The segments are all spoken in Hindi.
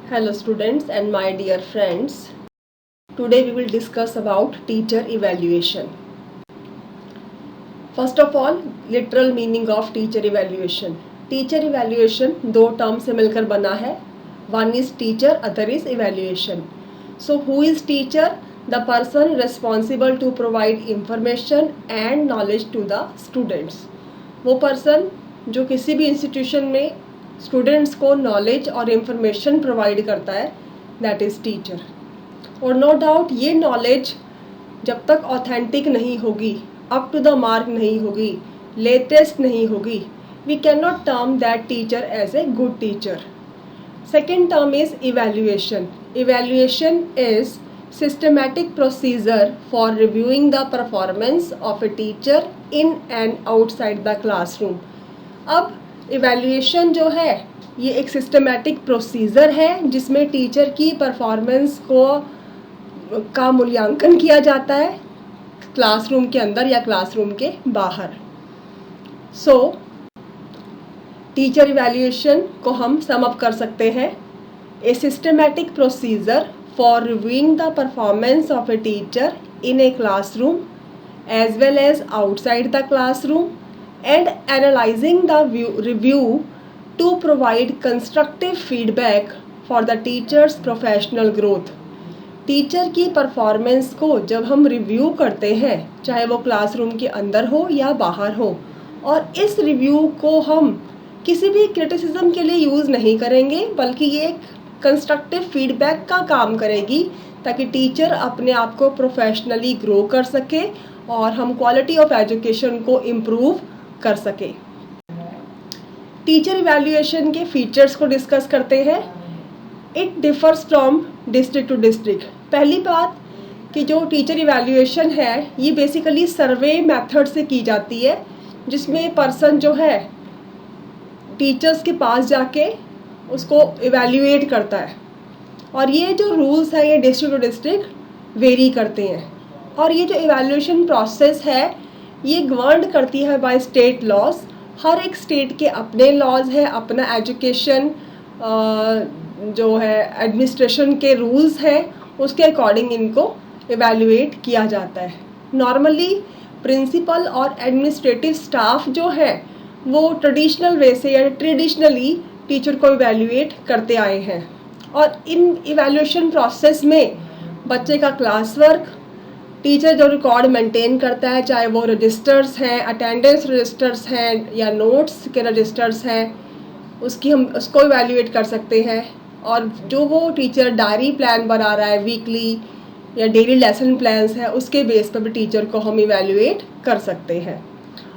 Hello students and my dear friends. Today we will discuss about teacher evaluation. First of all, literal meaning of teacher evaluation. Teacher evaluation दो टर्म से मिलकर बना है. One is teacher, other is evaluation. So who is teacher? The person responsible to provide information and knowledge to the students. वो person जो किसी भी इंस्टीट्यूशन में स्टूडेंट्स को नॉलेज और इन्फॉर्मेशन प्रोवाइड करता है, दैट इज़ टीचर. और नो डाउट ये नॉलेज जब तक ऑथेंटिक नहीं होगी, अप टू द मार्क नहीं होगी, लेटेस्ट नहीं होगी, we can not term that teacher as a good teacher. Second term is evaluation. Evaluation is systematic procedure for reviewing the performance of a teacher in and outside the classroom. अब इवेल्युएशन जो है ये एक सिस्टमेटिक प्रोसीजर है जिसमें टीचर की परफॉर्मेंस का मूल्यांकन किया जाता है क्लासरूम के अंदर या क्लासरूम के बाहर. सो टीचर इवेल्युएशन को हम सम अप कर सकते हैं. A systematic procedure for reviewing the performance of a teacher in a classroom as well as outside the classroom and analyzing the review to provide constructive feedback for the teacher's professional growth. Teacher की परफॉर्मेंस को जब हम रिव्यू करते हैं, चाहे वो क्लासरूम के अंदर हो या बाहर हो, और इस रिव्यू को हम किसी भी क्रिटिसिज्म के लिए यूज़ नहीं करेंगे, बल्कि ये एक कंस्ट्रक्टिव फीडबैक का काम करेगी ताकि टीचर अपने आप को प्रोफेशनली ग्रो कर सके और हम क्वालिटी ऑफ एजुकेशन को इम्प्रूव कर सके. टीचर इवैल्यूएशन के फीचर्स को डिस्कस करते हैं. It differs from district to district. पहली बात कि जो टीचर इवैल्यूएशन है ये बेसिकली सर्वे मेथड से की जाती है, जिसमें पर्सन जो है टीचर्स के पास जाके उसको इवैल्यूएट करता है. और ये जो रूल्स हैं ये डिस्ट्रिक्ट टू डिस्ट्रिक्ट वेरी करते हैं. और ये जो इवैल्यूएशन प्रोसेस है ये गवर्न करती है बाय स्टेट लॉज. हर एक स्टेट के अपने लॉज हैं, अपना एजुकेशन जो है एडमिनिस्ट्रेशन के रूल्स हैं, उसके अकॉर्डिंग इनको इवैल्यूएट किया जाता है. नॉर्मली प्रिंसिपल और एडमिनिस्ट्रेटिव स्टाफ जो है वो ट्रेडिशनल वे से या ट्रेडिशनली टीचर को इवैल्यूएट करते आए हैं. और इन इवैल्यूएशन प्रोसेस में बच्चे का क्लास वर्क, टीचर जो रिकॉर्ड मेंटेन करता है, चाहे वो रजिस्टर्स हैं, अटेंडेंस रजिस्टर्स हैं या नोट्स के रजिस्टर्स हैं, हम उसको इवैल्यूएट कर सकते हैं. और जो वो टीचर डायरी प्लान बना रहा है, वीकली या डेली लेसन प्लान्स है, उसके बेस पर भी टीचर को हम इवैल्यूएट कर सकते हैं.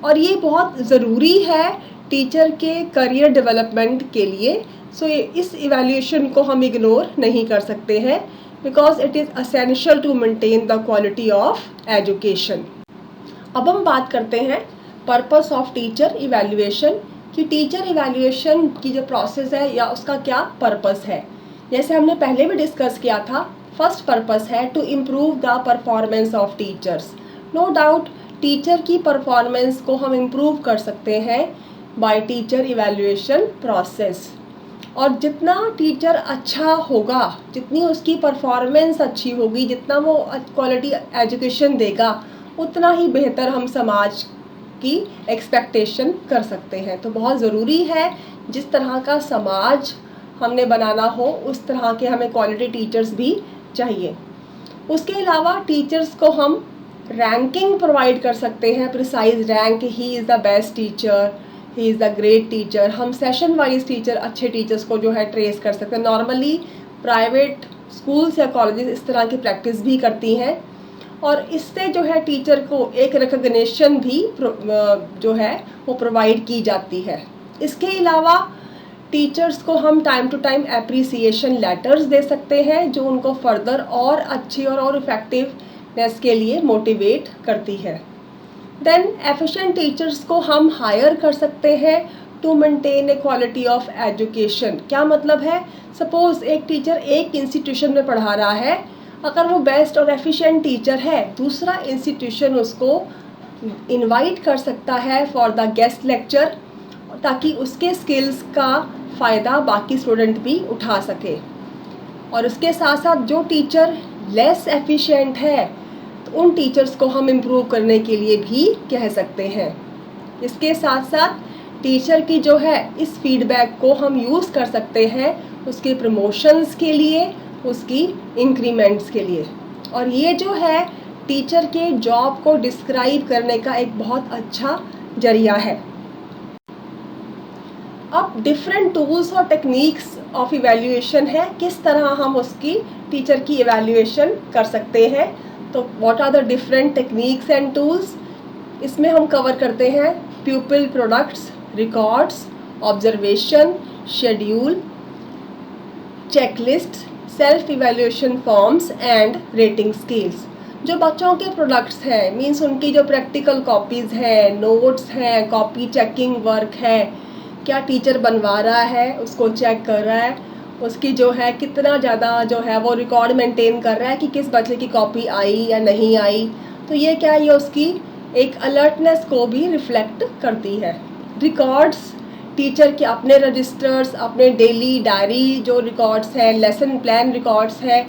और ये बहुत ज़रूरी है टीचर के करियर डेवलपमेंट के लिए. सो इस इवैल्यूएशन को हम इग्नोर नहीं कर सकते हैं because it is essential to maintain the quality of education. अब हम बात करते हैं पर्पस ऑफ टीचर इवैल्यूएशन, कि टीचर इवैल्यूएशन की जो प्रोसेस है या उसका क्या पर्पस है. जैसे हमने पहले भी डिस्कस किया था, फर्स्ट पर्पस है to improve the performance of teachers. No doubt teacher की परफॉर्मेंस को हम इम्प्रूव कर सकते हैं बाय टीचर इवैल्यूएशन प्रोसेस. और जितना टीचर अच्छा होगा, जितनी उसकी परफॉर्मेंस अच्छी होगी, जितना वो क्वालिटी एजुकेशन देगा, उतना ही बेहतर हम समाज की एक्सपेक्टेशन कर सकते हैं. तो बहुत ज़रूरी है जिस तरह का समाज हमने बनाना हो उस तरह के हमें क्वालिटी टीचर्स भी चाहिए. उसके अलावा टीचर्स को हम रैंकिंग प्रोवाइड कर सकते हैं, precise rank, he is the best teacher, he is the great teacher. हम सेशन वाइज टीचर, अच्छे टीचर्स को जो है ट्रेस कर सकते हैं. नॉर्मली प्राइवेट स्कूल्स या कॉलेजेस इस तरह की प्रैक्टिस भी करती हैं और इससे जो है टीचर को एक रिकग्निशन भी जो है वो प्रोवाइड की जाती है. इसके अलावा टीचर्स को हम time to time appreciation letters दे सकते हैं जो उनको फर्दर और अच्छी और इफ़ेक्टिवनेस के लिए मोटिवेट करती है. देन एफिशिएंट टीचर्स को हम हायर कर सकते हैं to maintain a quality of education. क्या मतलब है, सपोज़ एक टीचर एक इंस्टीट्यूशन में पढ़ा रहा है, अगर वो बेस्ट और एफिशिएंट टीचर है, दूसरा इंस्टीट्यूशन उसको इनवाइट कर सकता है फॉर द गेस्ट लेक्चर, ताकि उसके स्किल्स का फ़ायदा बाकी स्टूडेंट भी उठा सके. और उसके साथ साथ जो टीचर लेस एफिशिएंट है तो उन टीचर्स को हम इम्प्रूव करने के लिए भी कह सकते हैं। इसके साथ साथ टीचर की जो है इस फीडबैक को हम यूज़ कर सकते हैं उसके प्रमोशंस के लिए, उसकी इंक्रीमेंट्स के लिए। और ये जो है टीचर के जॉब को डिस्क्राइब करने का एक बहुत अच्छा जरिया है। अब डिफरेंट टूल्स और टेक्निक्स ऑफ इवैल्यूएशन है, किस तरह हम उसकी टीचर की इवैल्यूएशन कर सकते हैं। तो what are the different techniques and tools, इसमें हम कवर करते हैं pupil products, records, observation, schedule, checklist, self evaluation forms and rating scales. जो बच्चों के प्रोडक्ट्स हैं मीन्स उनकी जो प्रैक्टिकल कॉपीज़ हैं, नोट्स हैं, कॉपी चेकिंग वर्क है, क्या टीचर बनवा रहा है उसको चेक कर रहा है, उसकी जो है कितना ज़्यादा जो है वो रिकॉर्ड मेंटेन कर रहा है कि किस बच्चे की कॉपी आई या नहीं आई। तो ये क्या, ये उसकी एक अलर्टनेस को भी रिफ्लेक्ट करती है। रिकॉर्ड्स, टीचर के अपने रजिस्टर्स, अपने डेली डायरी जो रिकॉर्ड्स हैं, लेसन प्लान रिकॉर्ड्स है,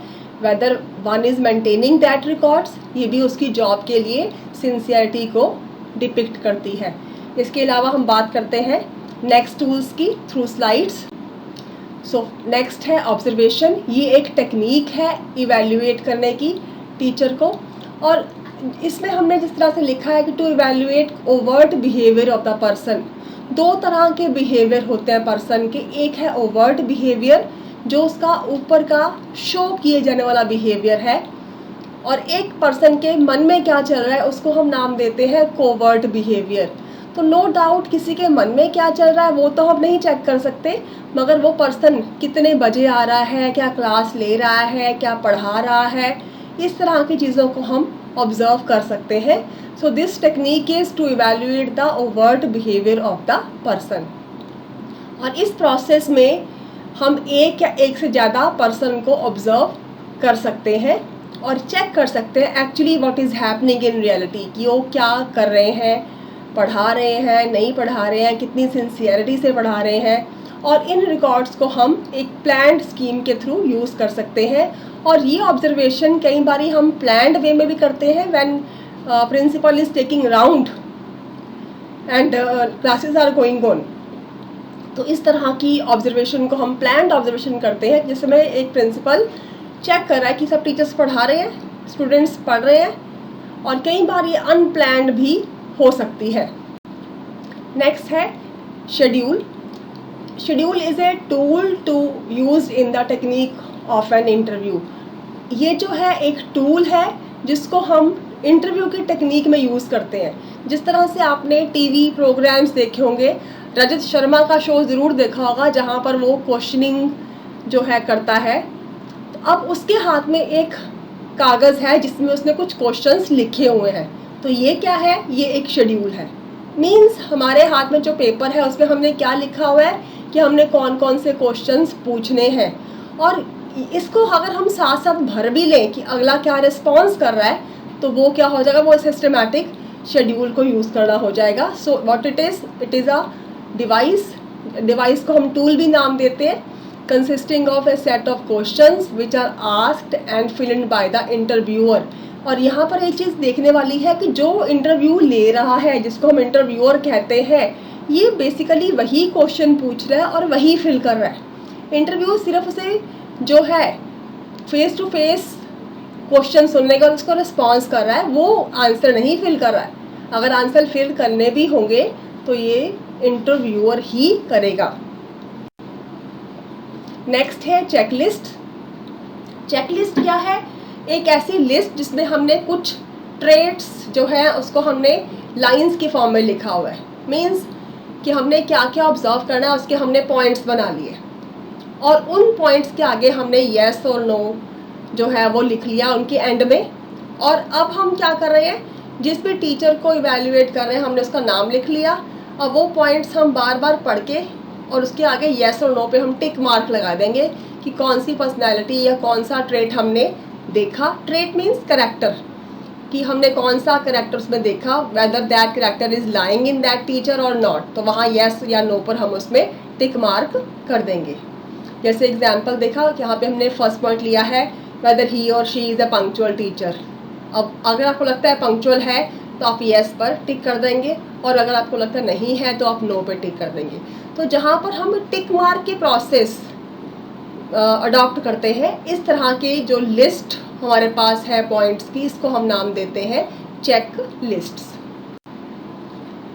whether one is maintaining that records, ये भी उसकी जॉब के लिए सिंसियरिटी को डिपिक्ट करती है। इसके अलावा हम बात करते हैं नेक्स्ट टूल्स की थ्रू स्लाइड्स। सो नेक्स्ट है ऑब्जर्वेशन। ये एक टेक्निक है इवैल्यूएट करने की टीचर को, और इसमें हमने जिस तरह से लिखा है कि to evaluate overt behaviour of the person. दो तरह के बिहेवियर होते हैं पर्सन के, एक है ओवर्ट बिहेवियर जो उसका ऊपर का शो किए जाने वाला बिहेवियर है, और एक पर्सन के मन में क्या चल रहा है उसको हम नाम देते हैं कोवर्ट बिहेवियर। तो नो डाउट किसी के मन में क्या चल रहा है वो तो हम नहीं चेक कर सकते, मगर वो पर्सन कितने बजे आ रहा है, क्या क्लास ले रहा है, क्या पढ़ा रहा है, इस तरह की चीज़ों को हम ऑब्जर्व कर सकते हैं। So this technique is to evaluate the overt behaviour of the person. और इस प्रोसेस में हम एक या एक से ज़्यादा पर्सन को ऑब्जर्व कर सकते हैं और चेक कर सकते हैं actually what is happening in reality, कि वो क्या कर रहे हैं, पढ़ा रहे हैं, नहीं पढ़ा रहे हैं, कितनी सिंसियरिटी से पढ़ा रहे हैं। और इन रिकॉर्ड्स को हम एक प्लान्ड स्कीम के थ्रू यूज़ कर सकते हैं। और ये ऑब्जर्वेशन कई बार हम प्लान्ड वे में भी करते हैं, when principal is taking round and classes are going on. तो इस तरह की ऑब्जर्वेशन को हम प्लान्ड ऑब्जर्वेशन करते हैं, जिसमें एक प्रिंसिपल चेक कर रहा है कि सब टीचर्स पढ़ा रहे हैं, स्टूडेंट्स पढ़ रहे हैं, और कई बार ये अनप्लान्ड भी हो सकती है। नेक्स्ट है schedule. Schedule is a tool to use in the technique of an interview. ये जो है एक टूल है जिसको हम इंटरव्यू की टेक्निक में यूज़ करते हैं। जिस तरह से आपने टीवी प्रोग्राम्स देखे होंगे, रजत शर्मा का शो ज़रूर देखा होगा जहाँ पर वो क्वेश्चनिंग जो है करता है। तो अब उसके हाथ में एक कागज़ है जिसमें उसने कुछ क्वेश्चंस लिखे हुए हैं। तो ये क्या है, ये एक शेड्यूल है। मीन्स हमारे हाथ में जो पेपर है उसमें हमने क्या लिखा हुआ है कि हमने कौन कौन से क्वेश्चंस पूछने हैं, और इसको अगर हम साथ साथ भर भी लें कि अगला क्या रिस्पॉन्स कर रहा है, तो वो क्या हो जाएगा, वो सिस्टमैटिक शेड्यूल को यूज़ करना हो जाएगा। So what it is a device को हम टूल भी नाम देते हैं, consisting of a set of questions which are asked and filled by the interviewer. और यहाँ पर एक चीज़ देखने वाली है कि जो इंटरव्यू ले रहा है, जिसको हम इंटरव्यूअर कहते हैं, ये बेसिकली वही क्वेश्चन पूछ रहा है और वही फिल कर रहा है। इंटरव्यू सिर्फ उसे जो है फेस टू फेस क्वेश्चन सुनने का उसको रिस्पॉन्स कर रहा है, वो आंसर नहीं फिल कर रहा है। अगर आंसर फिल करने भी होंगे तो ये इंटरव्यूअर ही करेगा। नेक्स्ट है चेकलिस्ट। चेकलिस्ट क्या है, एक ऐसी लिस्ट जिसमें हमने कुछ ट्रेट्स जो है उसको हमने लाइंस के फॉर्म में लिखा हुआ है। मीन्स कि हमने क्या क्या ऑब्जर्व करना है उसके हमने पॉइंट्स बना लिए, और उन पॉइंट्स के आगे हमने येस और नो जो है वो लिख लिया उनके एंड में। और अब हम क्या कर रहे हैं, जिस भी टीचर को इवैल्यूएट कर रहे हैं हमने उसका नाम लिख लिया। अब वो पॉइंट्स हम बार बार पढ़ के और उसके आगे येस और नो पे हम टिक मार्क लगा देंगे कि कौन सी पर्सनैलिटी या कौन सा ट्रेट हमने देखा। ट्रेट मीन्स करेक्टर, कि हमने कौन सा करेक्टर उसमें देखा, whether that character is lying in that teacher और नॉट। तो वहाँ येस या नो पर हम उसमें टिक मार्क कर देंगे। जैसे एग्जाम्पल देखा, यहाँ पे हमने फर्स्ट पॉइंट लिया है वेदर ही और she is a punctual teacher. अब अगर आपको लगता है पंक्चुअल है तो आप येस पर टिक कर देंगे, और अगर आपको लगता है नहीं है तो आप नो पे टिक कर देंगे। तो जहाँ पर हम टिक मार्क की प्रोसेस अडॉप्ट करते हैं, इस तरह के जो लिस्ट हमारे पास है पॉइंट्स की, इसको हम नाम देते हैं चेक लिस्ट्स।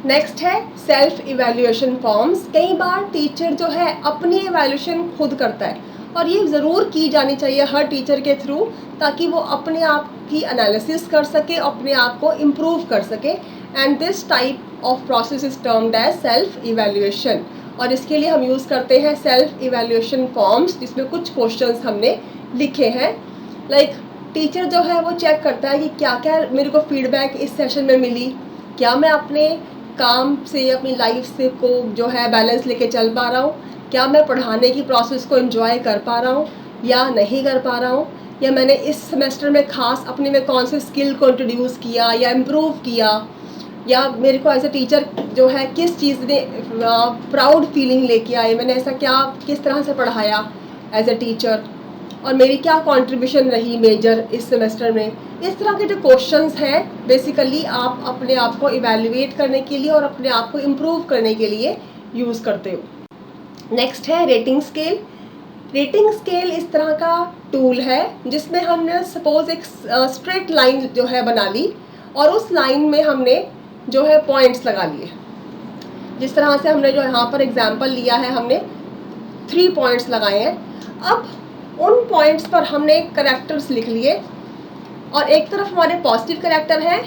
नेक्स्ट है सेल्फ इवैल्यूएशन फॉर्म्स। कई बार टीचर जो है अपनी इवैल्यूएशन खुद करता है, और ये ज़रूर की जानी चाहिए हर टीचर के थ्रू, ताकि वो अपने आप की एनालिसिस कर सके, अपने आप को इम्प्रूव कर सके। And this type of process is termed as self evaluation, और इसके लिए हम यूज़ करते हैं सेल्फ इवैल्यूएशन फॉर्म्स, जिसमें कुछ क्वेश्चंस हमने लिखे हैं। लाइक टीचर जो है वो चेक करता है कि क्या क्या मेरे को फीडबैक इस सेशन में मिली, क्या मैं अपने काम से, अपनी लाइफ से को जो है बैलेंस लेके चल पा रहा हूँ, क्या मैं पढ़ाने की प्रोसेस को एंजॉय कर पा रहा हूँ या नहीं कर पा रहा हूँ, या मैंने इस सेमेस्टर में खास अपने में कौन से स्किल को इंट्रोड्यूस किया या इम्प्रूव किया, या मेरे को एज ए टीचर जो है किस चीज़ ने प्राउड फीलिंग लेके आए, मैंने ऐसा क्या किस तरह से पढ़ाया एज ए टीचर, और मेरी क्या कंट्रीब्यूशन रही मेजर इस सेमेस्टर में। इस तरह के जो क्वेश्चंस हैं बेसिकली आप अपने आप को इवैल्यूएट करने के लिए और अपने आप को इम्प्रूव करने के लिए यूज़ करते हो। नेक्स्ट है रेटिंग स्केल। रेटिंग स्केल इस तरह का टूल है जिसमें हमने सपोज एक स्ट्रेट लाइन जो है बना ली, और उस लाइन में हमने जो है पॉइंट्स लगा लिए। जिस तरह से हमने जो यहाँ पर एग्जाम्पल लिया है, हमने 3 पॉइंट्स लगाए हैं। अब उन पॉइंट्स पर हमने करेक्टर्स लिख लिए, और एक तरफ हमारे पॉजिटिव करेक्टर है,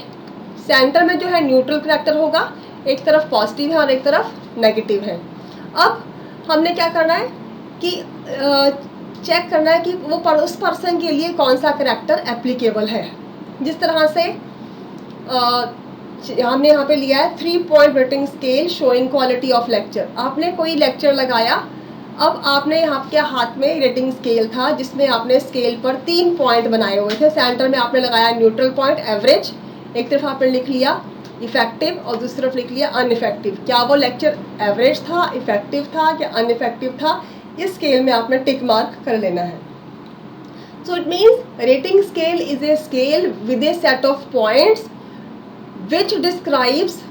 सेंटर में जो है न्यूट्रल करेक्टर होगा, एक तरफ पॉजिटिव है और एक तरफ नेगेटिव है। अब हमने क्या करना है कि चेक करना है कि वो उस पर्सन के लिए कौन सा करेक्टर एप्लीकेबल है। जिस तरह से हमने यहाँ पे लिया है 3 point rating scale showing quality of lecture. आपने कोई लेक्चर लगाया, अब आपने आपके हाथ में रेटिंग स्केल था जिसमें आपने स्केल पर 3 पॉइंट बनाए हुए थे। सेंटर में आपने लगाया न्यूट्रल पॉइंट, एवरेज, एक तरफ आपने लिख लिया इफेक्टिव और दूसरी तरफ लिख लिया अनइफेक्टिव। क्या वो लेक्चर एवरेज था, इफेक्टिव था या अनइफेक्टिव था, इस स्केल में आपने टिक मार्क कर लेना है। So it means rating scale is a scale with a set of points which describes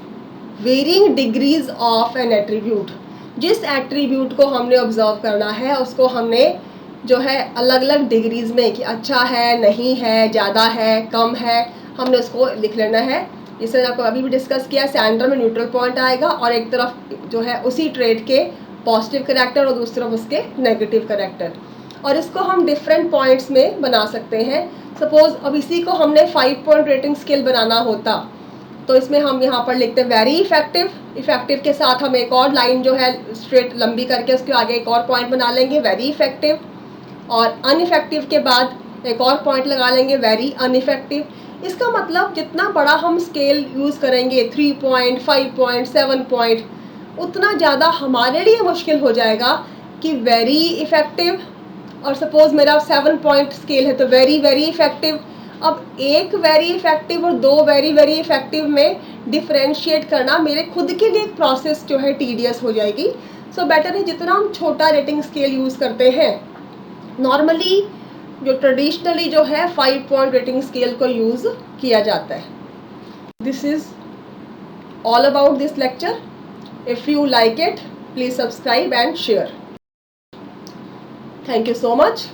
varying degrees of an attribute. जिस एट्रीब्यूट को हमने ऑब्जर्व करना है उसको हमने जो है अलग अलग डिग्रीज में, कि अच्छा है, नहीं है, ज़्यादा है, कम है, हमने उसको लिख लेना है। जैसे आपको अभी भी डिस्कस किया, सेंटर में न्यूट्रल पॉइंट आएगा और एक तरफ जो है उसी ट्रेड के पॉजिटिव करेक्टर और दूसरी तरफ उसके नेगेटिव करेक्टर, और इसको हम डिफरेंट पॉइंट्स में बना सकते हैं। सपोज अब इसी को हमने 5 पॉइंट रेटिंग स्केल बनाना होता तो इसमें हम यहाँ पर लिखते हैं वेरी इफेक्टिव। इफेक्टिव के साथ हम एक और लाइन जो है स्ट्रेट लंबी करके उसके आगे एक और पॉइंट बना लेंगे वेरी इफेक्टिव, और अनइफेक्टिव के बाद एक और पॉइंट लगा लेंगे वेरी अनइफेक्टिव। इसका मतलब जितना बड़ा हम स्केल यूज़ करेंगे 3 पॉइंट, 5 पॉइंट, 7 पॉइंट, उतना ज़्यादा हमारे लिए मुश्किल हो जाएगा कि वेरी इफेक्टिव, और सपोज मेरा 7 पॉइंट स्केल है तो वेरी वेरी इफेक्टिव। अब एक वेरी इफेक्टिव और 2 वेरी वेरी इफेक्टिव में डिफरेंशिएट करना मेरे खुद के लिए एक प्रोसेस जो है टीडियस हो जाएगी। सो बेटर है जितना हम छोटा रेटिंग स्केल यूज़ करते हैं, नॉर्मली जो ट्रेडिशनली जो है 5 पॉइंट रेटिंग स्केल को यूज़ किया जाता है। This is all about this lecture. If you like it please subscribe and share. Thank you so much.